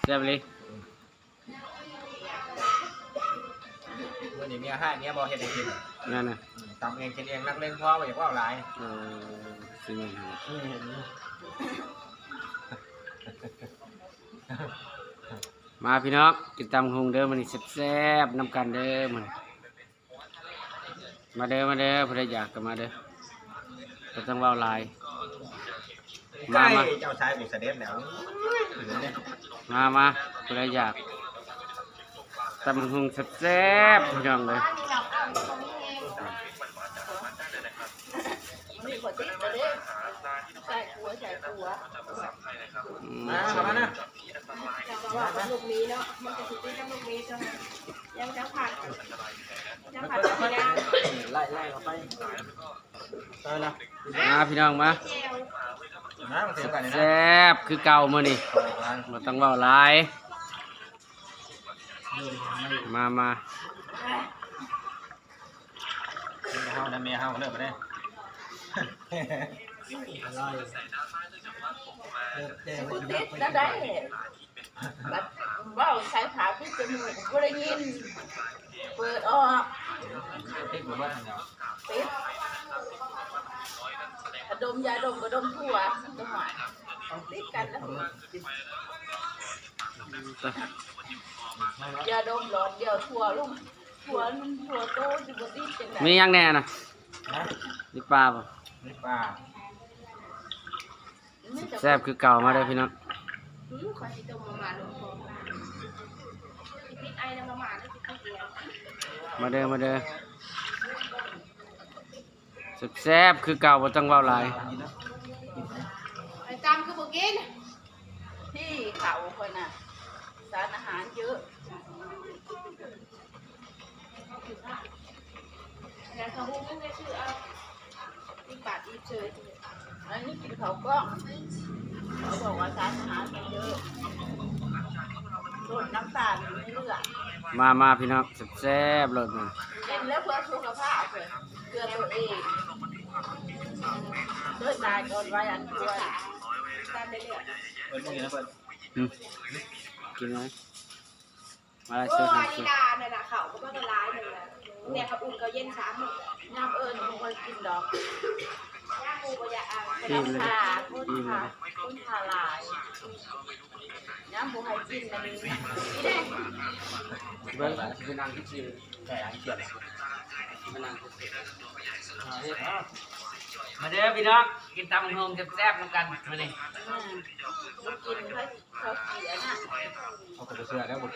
แซ่บเลยวันนี้เมียให้เมียบอกเห็ดให้กินนั่นน่ะตำเองกินเองนักเล่นพ่อไปอยากว่าหลายสิมันมาพี่น้องกินตำหงเด้อมันนี่แซ่บๆน้ำกันเด้อมันมาเด้อผู้ใดอยากก็มาเด้อก็ต้องเว้าหลายมาเจ้าชายบุษเด็จแล้วมาผู้ใดอยากตำหงแซ่บๆพี่น้องเลยมานะลูกมีเนาะมันจะติดกับลูกมีจังยังจะผัดไม่ได้ไล่เราไปไปนะมาพี่น้องมาแซ่บคือเก่ามื้อนี่บ่ต้องเว้าหลายมาเฮานะเมียเฮาเลิกไปได้กูติดแล้วได้บัดว่าใช้ขาพิจมูกกูได้ยินเปิดออกติดหรือว่าติดกระดมยาดมกระดมทั่วจังหวะติดกันแล้วยาดมหลอดเดียวทั่วลุงทั่วโตจิบติดจังไงมียังแน่น่ะมีปลาบ่มีปลาแซ่บคือเก่ามาเด้อพี่น้องขอสิต้มมาลงคอพี่ไอ้แล้วมาแล้วพี่เดียวมาเด้อแซ่บคือเก่าบ่ต้องเว้าหลายไอ้ตามคือบ่กินที่เขาคนน่ะสารอาหารเยอะแล้วเขาหุ้มได้ชื่อเอาที่ปาดอีเฉยอันนี้กินเขากล้องเขาบอกว่าสารอาหารมันเยอะโดนน้ำตาลไม่เลือดมาพี่น้องแซ่บๆเลยมันเล่นแล้วเพื่อสุขภาพเพื่อตัวเองด้วยตายก่อนไว้อันควรตามได้เรื่อยกินไหมมาโอ้ยลีลาเนี่ยนะเขาก็จะร้ายเลยเนี่ยเขาอุ่นเขาเย็นช้ำน้ำเอิญมันคนกินดอกย่าปูก็อยากอ่านคุณขาลายน้ำปูให้กินอันนี้นี่เด้เบิ้งไปนั่งที่ชื่อแก่เขียนมานั่งมาเด้อพี่น้องกินตำหงแซ่บๆน้ำกันมาเลยกินเขาเสียน่ะเขาก็จะเชื่อแล้วบุก